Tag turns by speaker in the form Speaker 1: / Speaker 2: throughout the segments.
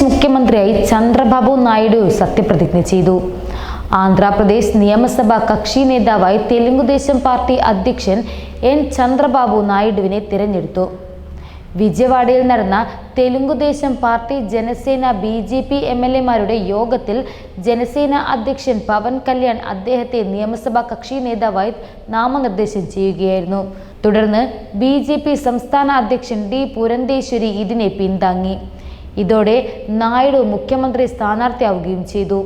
Speaker 1: മുഖ്യമന്ത്രിയായി ചന്ദ്രബാബു നായിഡു സത്യപ്രതിജ്ഞ ചെയ്തു. ആന്ധ്രാപ്രദേശ് നിയമസഭാ കക്ഷി നേതാവായി തെലുങ്കുദേശം പാർട്ടി അധ്യക്ഷൻ എൻ ചന്ദ്രബാബു നായിഡുവിനെ തിരഞ്ഞെടുത്തു. വിജയവാഡയിൽ നടന്ന തെലുങ്കുദേശം പാർട്ടി ജനസേന BJP MLA-മാരുടെ യോഗത്തിൽ ജനസേന അധ്യക്ഷൻ പവൻ കല്യാൺ അദ്ദേഹത്തെ നിയമസഭാ കക്ഷി നേതാവായി നാമനിർദ്ദേശം ചെയ്യുകയായിരുന്നു. തുടർന്ന് BJP സംസ്ഥാന അധ്യക്ഷൻ D. പുരന്തേശ്വരി ഇതിനെ പിന്താങ്ങി. ഇതോടെ നായിഡു മുഖ്യമന്ത്രി സ്ഥാനാർത്ഥിയാവുകയും ചെയ്തു.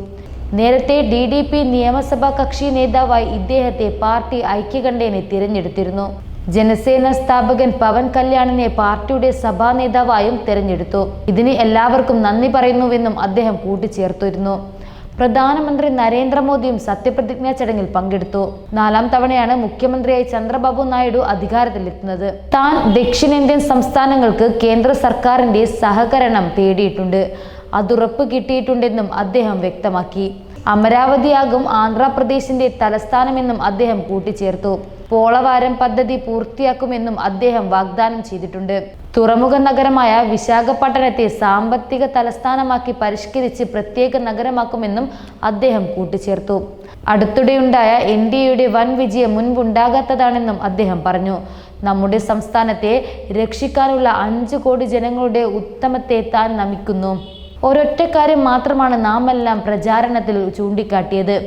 Speaker 1: നേരത്തെ DDP നിയമസഭാ കക്ഷി നേതാവായി ഇദ്ദേഹത്തെ പാർട്ടി ഐക്യകണ്ഠേന തിരഞ്ഞെടുത്തിരുന്നു. ജനസേന സ്ഥാപകൻ പവൻ കല്യാണിനെ പാർട്ടിയുടെ സഭാ നേതാവായും തെരഞ്ഞെടുത്തു. ഇതിന് എല്ലാവർക്കും നന്ദി പറയുന്നുവെന്നും അദ്ദേഹം കൂട്ടിച്ചേർത്തിരുന്നു. പ്രധാനമന്ത്രി നരേന്ദ്രമോദിയും സത്യപ്രതിജ്ഞാ ചടങ്ങിൽ പങ്കെടുത്തു. 4ാം തവണയാണ് മുഖ്യമന്ത്രിയായി ചന്ദ്രബാബു നായിഡു അധികാരത്തിലെത്തുന്നത്. താൻ ദക്ഷിണേന്ത്യൻ സംസ്ഥാനങ്ങൾക്ക് കേന്ദ്ര സർക്കാരിന്റെ സഹകരണം തേടിയിട്ടുണ്ട്, അതുറപ്പ് കിട്ടിയിട്ടുണ്ടെന്നും അദ്ദേഹം വ്യക്തമാക്കി. അമരാവതിയാകും ആന്ധ്രാപ്രദേശിന്റെ തലസ്ഥാനമെന്നും അദ്ദേഹം കൂട്ടിച്ചേർത്തു. പോളവാരം പദ്ധതി പൂർത്തിയാക്കുമെന്നും അദ്ദേഹം വാഗ്ദാനം ചെയ്തിട്ടുണ്ട്. തുറമുഖ നഗരമായ വിശാഖപട്ടണത്തെ സാമ്പത്തിക തലസ്ഥാനമാക്കി പരിഷ്കരിച്ച് പ്രത്യേക നഗരമാക്കുമെന്നും അദ്ദേഹം കൂട്ടിച്ചേർത്തു. അടുത്തിടെയുണ്ടായ NDAയുടെ വൻ വിജയം മുൻപുണ്ടാകാത്തതാണെന്നും അദ്ദേഹം പറഞ്ഞു. നമ്മുടെ സംസ്ഥാനത്തെ രക്ഷിക്കാനുള്ള 5 കോടി ജനങ്ങളുടെ ഉത്തമത്തെ താൻ നമിക്കുന്നു. ഒരൊറ്റ കാര്യം മാത്രമാണ് നാമെല്ലാം പ്രചാരണത്തിൽ ചൂണ്ടിക്കാട്ടിയത്: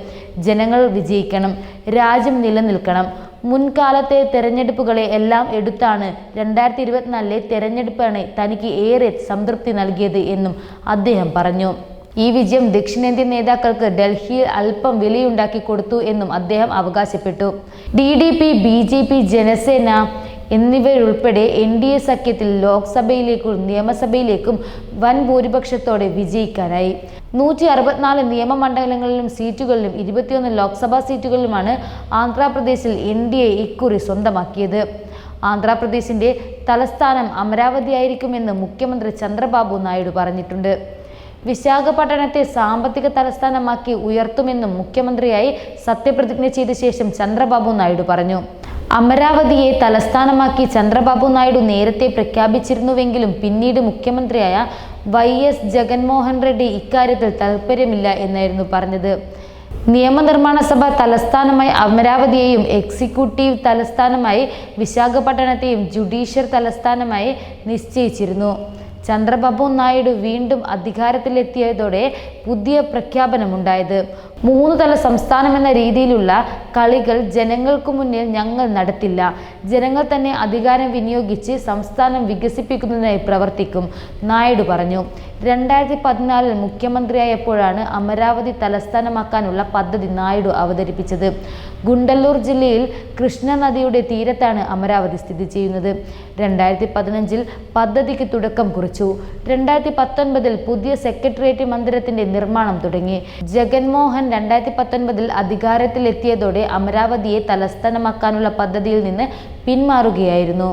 Speaker 1: ജനങ്ങൾ വിജയിക്കണം, രാജ്യം നിലനിൽക്കണം. മുൻകാലത്തെ തെരഞ്ഞെടുപ്പുകളെ എല്ലാം എടുത്താണ് 2024 തെരഞ്ഞെടുപ്പാണ് തനിക്ക് ഏറെ സംതൃപ്തി നൽകിയത് എന്നും അദ്ദേഹം പറഞ്ഞു. ഈ വിജയം ദക്ഷിണേന്ത്യൻ നേതാക്കൾക്ക് ഡൽഹിയിൽ അല്പം വിലയുണ്ടാക്കി കൊടുത്തു എന്നും അദ്ദേഹം അവകാശപ്പെട്ടു. DDP, BJP, ജനസേന എന്നിവരുൾപ്പെടെ NDA സഖ്യത്തിൽ ലോക്സഭയിലേക്കും നിയമസഭയിലേക്കും വൻ ഭൂരിപക്ഷത്തോടെ വിജയിക്കാനായി. 164 നിയമമണ്ഡലങ്ങളിലും സീറ്റുകളിലും 21 ലോക്സഭാ സീറ്റുകളിലുമാണ് ആന്ധ്രാപ്രദേശിൽ NDA ഇക്കുറി സ്വന്തമാക്കിയത്. ആന്ധ്രാപ്രദേശിന്റെ തലസ്ഥാനം അമരാവതിയായിരിക്കുമെന്ന് മുഖ്യമന്ത്രി ചന്ദ്രബാബു നായിഡു പറഞ്ഞിട്ടുണ്ട്. വിശാഖപട്ടണത്തെ സാമ്പത്തിക തലസ്ഥാനമാക്കി ഉയർത്തുമെന്നും മുഖ്യമന്ത്രിയായി സത്യപ്രതിജ്ഞ ചെയ്ത ശേഷം ചന്ദ്രബാബു നായിഡു പറഞ്ഞു. അമരാവതിയെ തലസ്ഥാനമാക്കി ചന്ദ്രബാബു നായിഡു നേരത്തെ പ്രഖ്യാപിച്ചിരുന്നുവെങ്കിലും പിന്നീട് മുഖ്യമന്ത്രിയായ YS ജഗൻമോഹൻ റെഡ്ഡി ഇക്കാര്യത്തിൽ താൽപ്പര്യമില്ല എന്നായിരുന്നു പറഞ്ഞത്. നിയമനിർമ്മാണ സഭ തലസ്ഥാനമായി അമരാവതിയെയും എക്സിക്യൂട്ടീവ് തലസ്ഥാനമായി വിശാഖപട്ടണത്തെയും ജുഡീഷ്യൽ തലസ്ഥാനമായി നിശ്ചയിച്ചിരുന്നു. ചന്ദ്രബാബു നായിഡു വീണ്ടും അധികാരത്തിലെത്തിയതോടെ പുതിയ പ്രഖ്യാപനമുണ്ടായത്: 3 തല സംസ്ഥാനമെന്ന രീതിയിലുള്ള കളികൾ ജനങ്ങൾക്കു മുന്നിൽ ഞങ്ങൾ നടത്തില്ല. ജനങ്ങൾ തന്നെ അധികാരം വിനിയോഗിച്ച് സംസ്ഥാനം വികസിപ്പിക്കുന്നതിനായി പ്രവർത്തിക്കും, നായിഡു പറഞ്ഞു. 2014 മുഖ്യമന്ത്രിയായപ്പോഴാണ് അമരാവതി തലസ്ഥാനമാക്കാനുള്ള പദ്ധതി നായിഡു അവതരിപ്പിച്ചത്. ഗുണ്ടല്ലൂർ ജില്ലയിൽ കൃഷ്ണ നദിയുടെ തീരത്താണ് അമരാവതി സ്ഥിതി ചെയ്യുന്നത്. 2015 പദ്ധതിക്ക് തുടക്കം കുറിച്ചു. 2019 പുതിയ സെക്രട്ടേറിയറ്റ് മന്ദിരത്തിന്റെ നിർമ്മാണം തുടങ്ങി. ജഗൻമോഹൻ 2019 അധികാരത്തിലെത്തിയതോടെ അമരാവതിയെ തലസ്ഥാനമാക്കാനുള്ള പദ്ധതിയിൽ നിന്ന് പിന്മാറുകയായിരുന്നു.